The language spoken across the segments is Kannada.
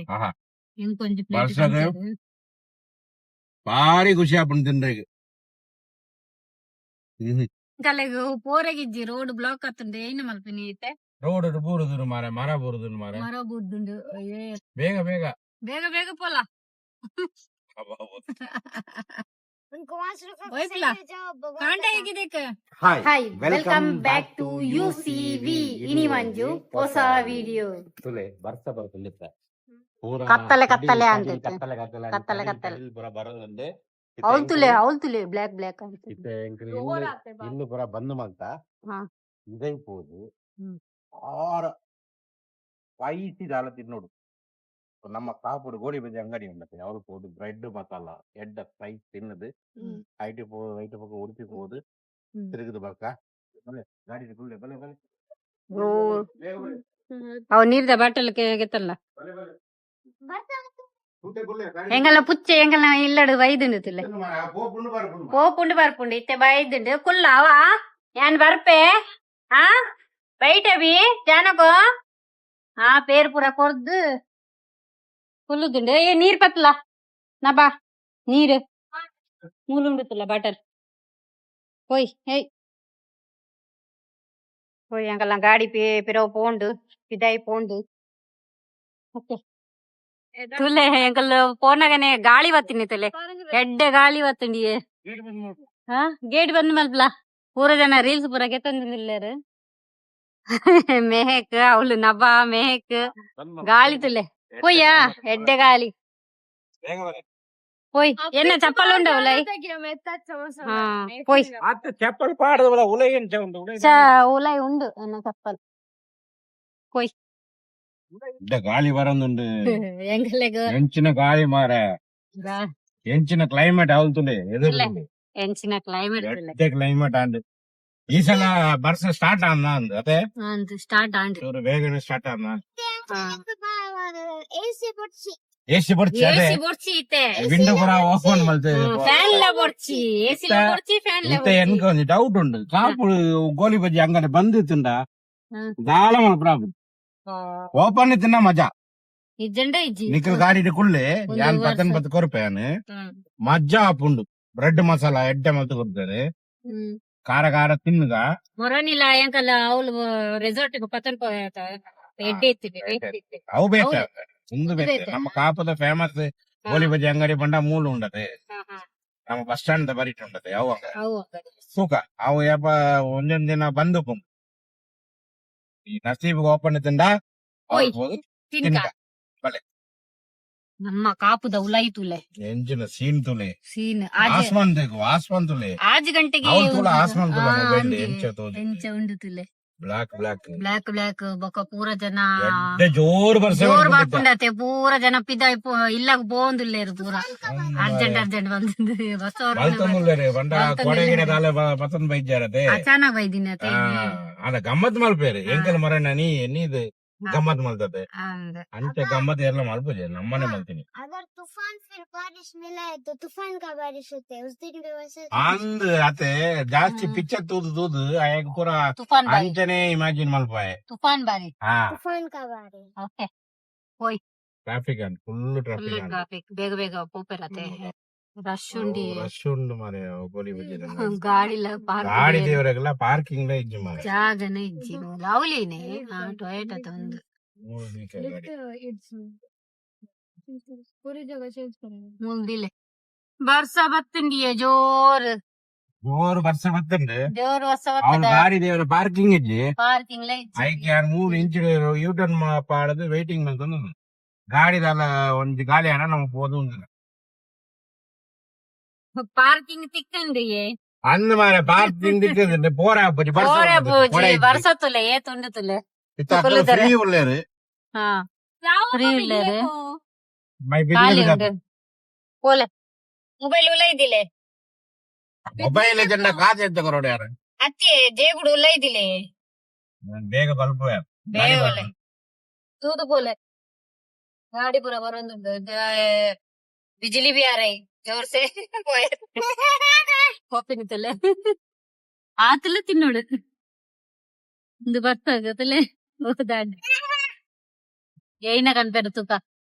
ಆಹಾ ఇంకొంచెం ప్లేట్ ವರ್ಷದ ಭಾರಿ ಖುಷಿ ಆಗ್ಬಿಟ್ಟು ತಿನ್ರಿಗೆ ಕಲೆಗು ಪೋರೆಗಿಜ್ಜಿ ರೋಡ್ ಬ್ಲಾಕ್ ಆತುಂಡು ಏನ ಮಲ್ಪಿನಿ ಐತೆ ರೋಡ್ ಬೂರುದು ಮಾರೆ ಮರ ಬೂರುದು ಮಾರೆ ಮರ ಬುದ್ದುಂಡು ಬೇಗ ಬೇಗ ಬೇಗ ಬೇಗ ಪೋಲ ಕಾಂಟೆ ಹೇಗಿದಕ್ಕೆ hi welcome back to UCV ಇನಿ ಮಂಜು ಹೊಸ ವಿಡಿಯೋ ತುಲೆ ಬರ್ತ ಬರ್ತಲಿತ್ತ ಕತ್ತಲೆ ಕತ್ತಲೆ ಅಂತ ಕತ್ತಲೆ ಕತ್ತಲೆ ಕತ್ತಲೆ ಕತ್ತಲೆ ಪೂರ ಬರೋದಂದೆ ಅವಲ್ ತುಲೆ ಬ್ಲಾಕ್ ಬ್ಲಾಕ್ ಅಂತ ಇನ್ನು ಪೂರ ಬಂದು ಮಲ್ತ ಹಾ. ಇದೇ ಪೋದು ಹ್ಮ್. ಆರ ಸ್ಪೈಸಿ ದಾಲ ತಿನ್ನೋಡು ನಮ್ಮ ಕಾಪುಡು ಗೋಳಿ ಬಜ್ಜಿ ಅಂಗಡಿ ಉಂಟು ಅವ್ರು போது ಬ್ರೆಡ್ ಮಸಾಲ ಎಡ್ಡ ಸ್ಪೈಸ್ ತಿನ್ನದು ಐಟಿ ಪಕ್ಕ ಉಡುಪಿ போது ತಿರುಗುದು ಬಕ್ಕ ಗಾಡಿ ಬಲೆ ಬಲೆ ಬಲೆ ಅವ ನೀರ್ದ ಬಾಟಲ್ ಗೆತ್ತಲ್ಲ ಎಂಗಲ್ಲ ಪುಚ್ಚೆ ಎಂಗಲ್ಲ ಇಲ್ಲಡು ವೈದುಂಡು ತುಲೆ పోపుండు బర్పుండు ఇತ್ತೆ బైదుండు కుల్లావా యాన్ బర్పే ఆ బయటవి జానకో ఆ పేరు పూర కొర్దు ಕುಲ್ಲುದುಂಡು ಏ ನೀರ್ ಪತ್ಲ ನಬಾ ನೀರು ಮೂಲುಂಡುತ್ತಲ್ಲ ಬಾಟಲ್ ಹೋಯ್ ಹೇಯ್ ಹೋಯ್ ಅಂಕಲ್ಲ ಗಾಡಿ ಪಿರವು ಪೋಂಡು ಪಿದಾಯಿ ಪೋಂಡು ಓಕೆ ತುಲೆ ಅಂಕಲ್ ಪೋನಾಗನೆ ಗಾಳಿ ಬತ್ತಿನಿ ತುಲೆ ಎಡ್ಡೆ ಗಾಳಿ ಬತ್ತುಂಡಿ ಹಾ ಗೇಟ್ ಬಂದ್ ಮಲ್ಪಲ ಪೂರ ಜನ ರೀಲ್ಸ್ ಪೂರ ಗೆತ್ತಂದಿಲ್ಲಾರು ಮೆಹಕ್ ಅವಳು ನಬಾ ಮೆಹಕ್ ಗಾಳಿ ತುಲೆ పోయ్యా ఎడ్డ గాలి పోయ్ ఎన్న చెప్పలు ఉండవు పోయ్ చెప్పలు పాడదు ఉలై ఉలై ఉండు ఎన్న చెప్పలు పోయ్ ಗಾಳಿ ಬರಂದುಂಡು ಎಂಗಲೆಗು ಎಂಚಿನ ಗಾಳಿ ಮಾರ ಎಂಚಿನ ಕ್ಲೈಮೇಟ್ ಅವಲ್ತುಂಡೆ ಎದುರು ಎಂಚಿನ ಕ್ಲೈಮೇಟ್ ಕ್ಲೈಮೇಟ್ ಅಂಡ್ ಈ ಸಲ ಬರ್ಸ ಸ್ಟಾರ್ಟ್ ಆದ ಅಂದ್ ಅದೇ ಸ್ಟಾರ್ಟ್ ಆಂಡ್ ಚೂರು ಬೇಗನೆ ಸ್ಟಾರ್ಟ್ ಆದ ఏసీ ಬಡ್ಚಿ ಅದೇ బొర్చి ఇతే ವಿಂಡೋ ಕೂಡ ಓಪನ್ ಮಲ್ತೆ ఫ్యాన్ ల బొర్చి ఏసీ ల బొర్చి ఫ్యాన్ ల ఇంత ఎనక ఉంది డౌట్ ఉండు కాపుడు గోలి బజ్జి అంగడి బంద్ తిండా ದಾಳ ಪ್ರಾಬ್ಲಮ್ ಓಪನ್ ತಿನ್ನ ಮಜಾ ఇజ్జండే ఇజ్జి నిఖిల్ గాడి కుళ్ళే యాన్ పతన్ పత కొరపాను మజ్జా ఆపుండు బ్రెడ్ మసాలా ఎడ్డ మత కొడుతుంది కార కార తిన్నుగా ಮೊರನಿಲ ಎಂಕಲ್ಲ ಅವಳು ರೆಸಾರ್ಟ್ ಪತನ್ ಎಡ್ಡೆ ಇತ್ತಿವಿ ಅವು ಬೇಕ ಮುಂದು ಬೇಕ ನಮ್ಮ ಕಾಪದ ಫೇಮಸ್ ಗೋಲಿ ಬಜ್ಜಿ ಅಂಗಡಿ ಬಂಡ ಮೂಲು ಉಂಡದೆ ನಮ್ಮ ಬಸ್ ಸ್ಟಾಂಡ್ ಬರಿಟ್ ಉಂಡದೆ ಅವು ಸೂಕ ಅವು ಯಪ್ಪ ಒಂದೊಂದ್ ದಿನ ಬಂದು ಪುಂಡು ಈ ನಸೀಬ್ ಓಪನ್ ತಿಂಡ ತಿನ್ಕ ಬಲೆ ನಮ್ಮ ಕಾಪುದ ಉಲೈ ತುಲೆ ಎಂಜಿನ ಸೀನ್ ತುಲೆ ಸೀನ್ ಆಸ್ಮಾನ್ ದೇಗು ಆಸ್ಮಾನ್ ತುಲೆ 5 ಗಂಟೆಗೆ ಅವ್ರು ತುಲ ಆಸ್ಮಾನ್ ತುಲೆ ಮೊಬೈಲ್ ಎಂಚ ತೋಜು ಎಂಚ ಉಂಡು ತುಲೆ ಬ್ಲಾಕ್ ಬ್ಲಾಕ್ ಬ್ಲಾಕ್ ಬ್ಲಾಕ್ ಬೊಕ ಪೂರ ಜನ ಎಡ್ಡೆ ಜೋರ್ ಬರ್ಸ ಜೋರ್ ಬಾರ್ಪುಂಡತೆ ಪೂರ ಜನ ಪಿದ ಇಲ್ಲಾಗ ಬೋಂದುಲ್ಲೇರು ಪೂರ ಅರ್ಜೆಂಟ್ ಅರ್ಜೆಂಟ್ ಬಂದು ಬಸ್ ಬಲ್ತಮುಲ್ಲೇರೆ ಬಂಡ ಕೊಡೆಗಿಡ ದಾಲೆ ಪತನ್ ಬೈಜಾರತೆ ಅಚಾನಕ್ ಬೈದಿನತೆ ಅದ ಗಮ್ಮತ್ ಮಲ್ಪೇರಿ ಎಂಕಲ್ ಮರಣ್ಣ ನೀದು ಗಮ್ಮತ್ ಮಲ್ತದೆ ಅಂಚೆ ಗಮ್ಮತ್ ಎಲ್ಲ ಮಲ್ಪುಜೆ ನಮ್ಮನೆ ಮಲ್ತೀನಿ अगर तूफान फिर बारिश मिला है तो तूफान का बारिश होता है उस दिन भी वैसे ಅಂದ್ ಅತೆ ಜಾಸ್ತಿ ಪಿಕ್ಚರ್ ತೂದು ತೂದು ಆಗ ಪೂರ ತುಫಾನ್ ಬಾರಿ ಅಂಚನೆ ಇಮ್ಯಾಜಿನ್ ಮಲ್ಪಾಯೆ ತುಫಾನ್ ಬಾರಿ ಹಾ तूफान का बारिश ಓಕೆ ಟ್ರಾಫಿಕ್ ಅಂತ ಫುಲ್ ಟ್ರಾಫಿಕ್ ಅಂತ ಟ್ರಾಫಿಕ್ ಬೇಗ ಬೇಗ ಪೋಪೆರತೆ ರಶ್ ಉಂಡಿ ರಶ್ ಉಂಡು ಮಾರೆ ಗೋಲಿ ಬಜ್ಜಿ ಗಾಡಿಲ ಗಾಡಿ ದೇವರೆಲ್ಲ ಪಾರ್ಕಿಂಗ್ ಇಜ್ಜಿ ಮಾರೆ ಜಾಗನ ಇಜ್ಜಿ ಅವಲೇನೆ ಟೊಯೋಟಾ ತಂದು ಮೂರು ದಿನ ಗಾಡಿ पूरी जगह चेंज करेंगे ಮುಂದಿಲೆ ಬರ್ಸ ಬತ್ತಂಡಿಯೇ ಜೋರ್ ಜೋರು ಬರ್ಸ ಬತ್ತಂಡು ಜೋರ್ ವರ್ಷ ಅವ್ನ ಗಾಡಿ ದೇವರ ಪಾರ್ಕಿಂಗ್ ಇಜ್ಜಿ ಪಾರ್ಕಿಂಗ್ ಲ ಇಜ್ಜಿ ಐಕೆ 3 ಇಂಚ್ ಯೂಟರ್ನ್ ಪಾಡದು ವೇಟಿಂಗ್ ಬಂದು ಗಾಡಿದಲ್ಲ ಒಂದು ಗಾಲಿ ಹಣ ನಮಗೆ போது ಪಾರ್ಕಿಂಗ್ ತಿಕ್ಕಂಡಿಯೇ ಅಂದ್ ಮಾರೆ ಪಾರ್ಕಿಂಗ್ ದಿಕ್ಕಂದ್ರೆ ಬೋರ ಬಜ್ಜಿ ಓರೆ ಬೂಜಿ ಬರ್ಸ ತುಲೆ ಏ ತುಂಡು ತುಲೆ ಫ್ರೀ ಉಳ್ಳೇರು ಹಾ ಫ್ರೀ ಇಲ್ಲರೆ ಮೈ ಖಾಲಿ ಬಿಲ್ ಉಂಡು ಓಲೆ ಮೊಬೈಲ್ ಉಲ್ಲ ಇದಿಲೆ ಮೊಬೈಲ್ ಜನ ಕಾಜ್ ಎತ್ತ ಕೊರೋಡು ಯಾರು ಅತ್ತೆ ಜೇಗುಡು ಉಲ್ಲ ಇದಿಲೆ ಬೇಗ ಬಲ್ಪು ಬೇಗ ಒಲೆ ತೂದು ಪೋಲೆ ಗಾಡಿ ಪೂರ ಬರೋದುಂಡು ಬಿಜಿಲಿ ಬಿ ಆರೈ ಜೋರ್ ಸೆ ಹೋಪಿನ ತುಲೆ ಆತಲ್ಲ ತಿನ್ನೋಡು ಒಂದು ಬರ್ತಾಗ ತುಲೆ ಹೋದಾಡಿ ಏನ ಕನ್ಪೇರು ತೂಕ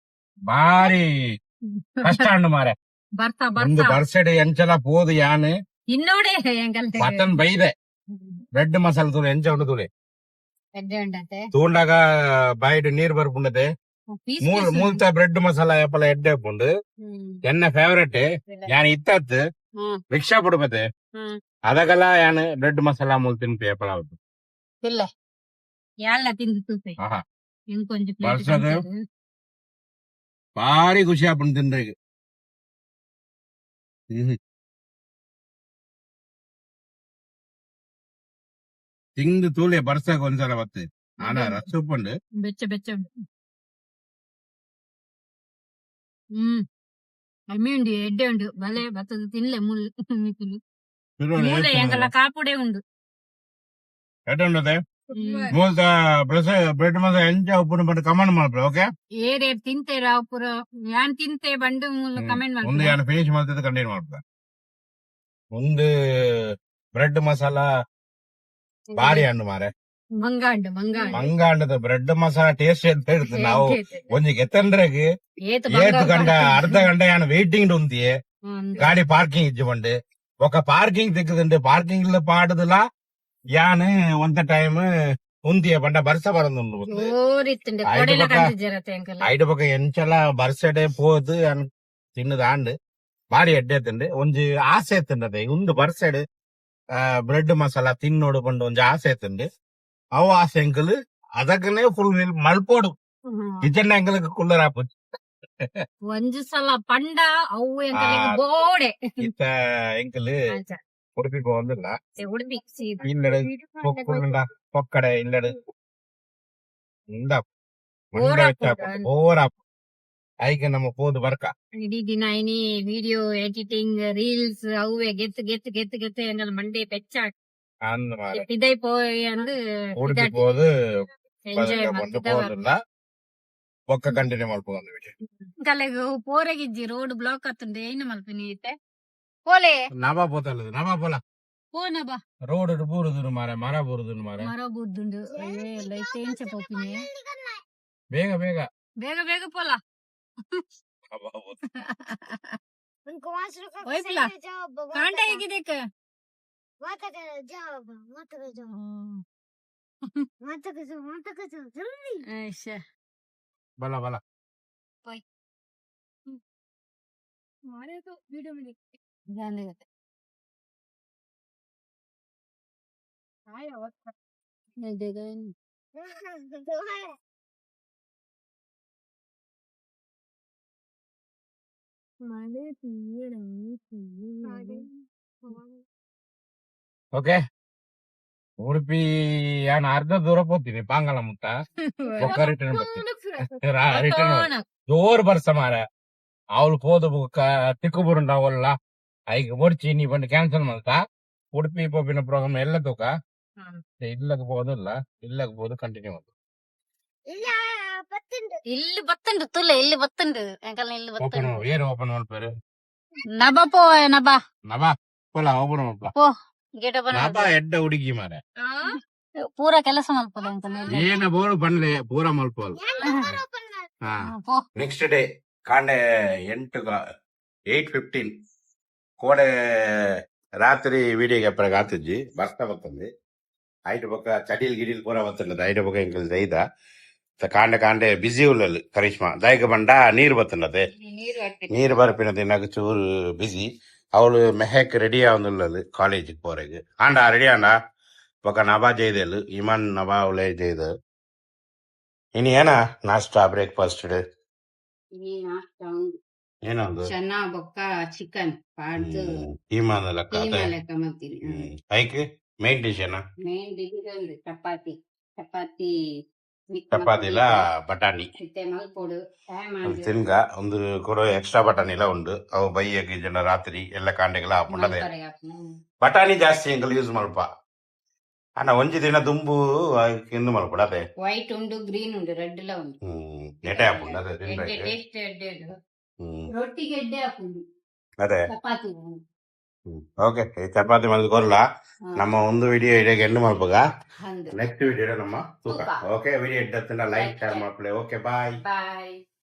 ಬಾರಿ ಕಷ್ಟ ಅಂಡು ಮಾರೆ ಬರ್ತಾ ಒಂದು ಬರ್ತಾ ಬರ್ಸೆಡ್ ಎಂಚಲ ಪೋದು ಯಾನ್ ಇನ್ನೋಡೆ ಎಂಕಲ್ ಮಟನ್ ಬೈದೆ ಬ್ರೆಡ್ ಮಸಾಲ ತೂಲೆ ಎಂಚ ಉಂಡು ತೂಲೆ ಎಡ್ಡೆ ಉಂಡತೆ ತೂಂಡಾಗ ಬಾಯಿಡ್ ನೀರ್ ಬರ್ಪುಂಡತೆ ಪೀಸ್ ಮೂಲ್ತ ಬ್ರೆಡ್ ಮಸಾಲ ಎಪ್ಪಲ ಎಡ್ಡೆ ಉಪ್ಪುಂಡು ಎನ್ನ ಫೇವರೆಟ್ ಯಾನ್ ಇತ್ತತ್ ರಿಕ್ಷಾ ಪುಡುಪತೆ ಅದಗಲ ಯಾನ್ ಬ್ರೆಡ್ ಮಸಾಲ ಮೂಲ್ ತಿನ್ಪಿ ಎಪ್ಪಲ ಆವತ್ತು ಇಲ್ಲ ಎಲ್ಲ ತಿಂದು ತೂಪೆ ಆಹಾ ಇಂಕೊಂಚ ಬರ್ಸದು ಭಾರಿ ಖುಷಿ ಆಪುಂಡು ತಿಂದ್ರಿಗೆ ತಿಂದು ತೂಲೆ ಬರ್ಸಕ್ ಒಂದ್ಸಲ ಬತ್ತೆ ಆನ ರಸ ಉಪ್ಪುಂಡು ಬೆಚ್ಚ ಬೆಚ್ಚ ಅಮ್ಮಿ ಉಂಡು ಎಡ್ಡೆ ಉಂಡು ಬಲೆ ಬತ್ತದು ತಿನ್ಲೆ ಮೂಲೆ ಎಂಕಲ್ಲ ಕಾಪುಡೆ ಉಂಡು ಎಡ್ಡೆ ಮೂಲ್ತ ಬ್ರೆಡ್ ಮಸಾಲ ಎಂಚ ಉಪ್ಪುಂಡು ಬಂದು ಕಮೆಂಟ್ ಮಾಡ್ಬಿಡು ಓಕೆ ಏರೇ ತಿಂತೇರ ಪುರ ಯಾನ್ ತಿಂತೆ ಬಂಡು ಮೂಲ ಕಮೆಂಟ್ ಒಂದು ಮಾಡ್ತಾರೆ ಯಾನ್ ಫಿನಿಶ್ ಮಾಡ್ತಿದ್ದು ಕಂಟಿನ್ಯೂ ಮಾಡ್ಬಿಡ ಒಂದು ಬ್ರೆಡ್ ಮಸಾಲ ಭಾರಿ ಹಣ್ಣು ಮಾರೆ ಮಂಗಾಂಡು ಮಂಗಾಂಡದ ಬ್ರೆಡ್ ಮಸಾಲ ಟೇಸ್ಟ್ ಅಂತ ಹೇಳ್ತೀವಿ ನಾವು ಒಂಜಿ ಗೆತ್ತಂಡ್ರೆಗ್ ಏತ್ ಗಂಡ ಅರ್ಧ ಗಂಟ ಯಾನ್ ವೇಟಿಂಗ್ ಉಂತಿಯೇ ಗಾಡಿ ಪಾರ್ಕಿಂಗ್ ಇಜ್ಜಿ ಬಂಡು ఒక ಪಾರ್ಕಿಂಗ್ ತಿಕ್ಕದುಂಡು ಪಾರ್ಕಿಂಗ್ ಇಲ್ಲ ಪಾಡುದಿಲ್ಲ ಯಾನ್ ಒಂದ ಟೈಮ್ ಉಂತಿಯ ಬಂಡ ಬರ್ಸ ಬರಂದುಂಡು ಐದು ಪಕ್ಕ ಎಂಚಲ ಬರ್ಸಡೆ ಪೋದು ತಿನ್ನದ ಆಂಡ್ ಬಾರಿ ಎಡ್ಡೆ ತಿಂಡು ಒಂಜಿ ಆಸೆ ತಿಂಡದೆ ಉಂದು ಬರ್ಸೆಡ್ ಬ್ರೆಡ್ ಮಸಾಲ ತಿನ್ನೋಡು ಬಂದು ಒಂಜಿ ಆಸೆ ತಿಂಡು ಅವು ಆಸೆ ಎಂಕಲ್ ಅದಕ್ಕನೆ ಫುಲ್ ಮಲ್ಪೋಡು ಕಿಚನ್ ಎಂಕಲ್ ಕುಲ್ಲರ್ ಆಪು ಒಂಜು ಸಲ ಪಂಡ ಅವು ಬೋಡೆ ಇತ್ತ ಎಂಕಲ್ ಉಡುಪಿ ಪೋಂದಿಲ್ಲ ಉಡುಪಿ ಇಲ್ಲಡು ಪೊಕ್ಕಡೆ ಇಲ್ಲಡು ಓರಾಪು ಐಕೆ ನಮ್ಮ ಪೋದು ಬರ್ಕ ಇಡೀ ದಿನ ಇನಿ ವಿಡಿಯೋ ಎಡಿಟಿಂಗ್ ರೀಲ್ಸ್ ಅವೇ ಗೆತ್ತು ಎಂಗಲ್ ಮಂಡೆ ಪೆಚ್ಚ ಅಂದ್ ಮಾರೆ ಇದೈ ಪೋಯ್ ಅಂದು ಉಡುಪಿ ಪೋದು ಎಂಜಾಯ್ ಬಂದು ಪೋದಿಲ್ಲ ಪೊಕ್ಕ ಕಂಟಿನ್ಯೂ ಮಾಡ್ಬೋದು ವಿಡಿಯೋ ಕಲೆಗ್ ಪೋರೆಗಿಜ್ಜಿ ರೋಡ್ ಬ್ಲಾಕ್ ಆತುಂಡೆ ಏನು ಮಲ್ಪಿನಿ ಐತೆ ಪೋಲೆ ನಬಾ ಪೋತಲ್ಲದು ನಬಾ ಪೋಲ ಪೋನ ಬಾ ರೋಡ್ ಬೂರುದು ಮಾರೆ ಮರ ಬೂರುದು ಮಾರೆ ಮರ ಬುದ್ದುಂಡು ಲೈಟ್ ಏಂಚ ಪೋಪಿನಿ ಬೇಗ ಬೇಗ ಬೇಗ ಬೇಗ ಪೋಲ ನಬಾ ಪೋತ. उनको 5 रुपए ओए का पिला, सही से जवाब दो, ಕಾಂಟ ಹೇಗಿದೇಕ माता का जवाब माता का जवाब जल्दी ಬಲ ಬಲ मारे तो वीडियो में ध्यान देते आया वक्त नहीं देगा मारे ಓಕೆ ಉಡುಪಿ ಯಾನ್ ಅರ್ಧ ದೂರ ಪೋತೀನಿ ಪಾಂಗಲ ಮುಟ್ಟ ಬೊಕ್ಕ ರಿಟರ್ನ್ ಬರ್ತೀನಿ ರಿಟರ್ನ್ ಜೋರ್ ಬರ್ಸ ಮಾರ ಅವಳು ಪೋದು ಬೊಕ್ಕ ತಿಕ್ಕು ಬುರುಂಡ ಅವಲ್ಲ ಐಗೆ ಬರ್ಚಿ ನೀ ಬಂದು ಕ್ಯಾನ್ಸಲ್ ಮಾಡ್ತ ಉಡುಪಿ ಪೋಪಿನ ಪ್ರೋಗ್ರಾಮ್ ಎಲ್ಲ ತೂಕ ಇಲ್ಲಕ್ போதில்ல ಇಲ್ಲಕ್ போது ಕಂಟಿನ್ಯೂ ಮಾಡು ಇಲ್ಲಿ ಬತ್ತಂಡು ತುಲೆ ಇಲ್ಲಿ ಬತ್ತಂಡು ಎಂಕಲ್ ಇಲ್ಲಿ ಓಪನ್ ಬತ್ತಂಡು ಏರ್ ಓಪನ್ ಮಾಡ್ಪೇರು ನಬ ಪೋ ನಬ ನಬಾ ಪೋಲ ಓಪನ್ ಮಾಡ್ಪ ಪೋ ಗೇಟ್ ಓಪನ್ ನಬಾ ಎಡ್ಡ ಹುಡುಗಿ ಮಾರೆ ಪೂರ ಕೆಲಸ ಮಲ್ಪಲ್ಲ ಎಂಕಲ್ ಏನ ಬೋಳು ಬಂದ್ಲೆ ಪೂರ ಮಲ್ಪೋಲ್ ಹಾ ಪೋ ನೆಕ್ಸ್ಟ್ ಡೇ ಕಾಂಡೆ 8:15 ಕೋಡೆ ರಾತ್ರಿ ವಿಡಿಯೋಗೆ ಅಪ್ಪರಾಗ ಆತಜ್ಜಿ ಬರ್ತಾ ಬರ್ತಂది ಐಟ್ ಬೊಕ್ಕ ಚಡಿಲ್ ಗಿಡಿಲ್ ಪೂರ ಬರ್ತಂಡದ ಐಟ್ ಬೊಕ್ಕ ಎಂಕಲ್ ದೈದ ಕಾಂಡೆ ಕಾಂಡೆ ಬಿಸಿ ಉಳ್ಳಲ್ ಕರಿಷ್ಮಾ ದೈಗ ಬಂಡ ನೀರ್ ಬರ್ತಂಡದೆ ನೀರ್ ಬರ್ಪಿನದೆ నాకు ಚೂರು ಬಿಸಿ ಅವಳು ಮೆಹಕ್ ರೆಡಿ ಆವಂದುಳ್ಳಲ್ ಕಾಲೇಜ್ ಪೋರೆಗ್ ಆಂಡ ರೆಡಿ ಆಂಡ ಬೊಕ್ಕ ನಬಾ ಜೈದೆಲ್ ಇಮಾನ್ ನಬಾ ಉಲೇ ಜೈದ ಇನಿ ಏನ ನಾಷ್ಟಾ ಬ್ರೇಕ್ಫಾಸ್ಟ್ ಏನೊಂದು ಚೆನ್ನ ಬೊಕ್ಕ ಚಿಕನ್ ಪಾಡ್ದು ಇಮಾನ್ ಲೆಕ್ಕ ಲೆಕ್ಕ ಮಾಡ್ತೀನಿ ಐಕ್ ಮೇನ್ ಡಿಶ್ ಏನ ಮೇನ್ ಡಿಶ್ ಚಪಾತಿ ಚಪಾತಿ ಚಪಾತಿಲ ಬಟಾಣಿ ಮತ್ತೆ ಮಲ್ಪೊಡು ಅದು ತಿನ್ಗ ಒಂದು ಕೊಡೋ ಎಕ್ಸ್ಟ್ರಾ ಬಟಾಣಿಲ ಉಂಡು ಅವು ಬೈಯಕ್ಕೆ ಜನ ರಾತ್ರಿ ಎಲ್ಲ ಕಾಂಡೆಗಳ ಹಾಕೊಂಡದೆ ಬಟಾಣಿ ಜಾಸ್ತಿ ಎಂಕಲ್ ಯೂಸ್ ಮಲ್ಪ ಅಣ್ಣ ಒಂಜಿ ದಿನ ದುಂಬು ಇಂದು ಮಲ್ಪಡ ಅದೇ ವೈಟ್ ಉಂಡು ಗ್ರೀನ್ ಉಂಡು ರೆಡ್ ಎಲ್ಲ ಉಂಡು ನೆಟೆ ಹಾಕೊಂಡು ಅದೇ ತಿನ್ಬೇಕು ಟೇಸ್ಟ್ ಎಡ್ಡೆ ರೊಟ್ಟಿಗೆ ಎಡ್ಡೆ ಹಾಕೊಂಡು ಅದೇ ಚಪಾತಿ ಓಕೆ ಚಪಾತಿ ಮಲ್ದು ಕೊರ್ಲ ನಮ್ಮ ಒಂದು ವಿಡಿಯೋ ಇಡೀಗೆ ಎಂಡ್ ಮಲ್ಪಗ ಹಂದು ನೆಕ್ಸ್ಟ್ ವಿಡಿಯೋ ನಮ್ಮ ತೂಕ ಓಕೆ ವಿಡಿಯೋ ಇಡ್ಡತ್ತಿನ ಲೈಕ್ ಶೇರ್ ಮಾಡ್ಕೊಳ್ಳಿ ಓಕೆ ಬಾಯ್ ಬಾಯ್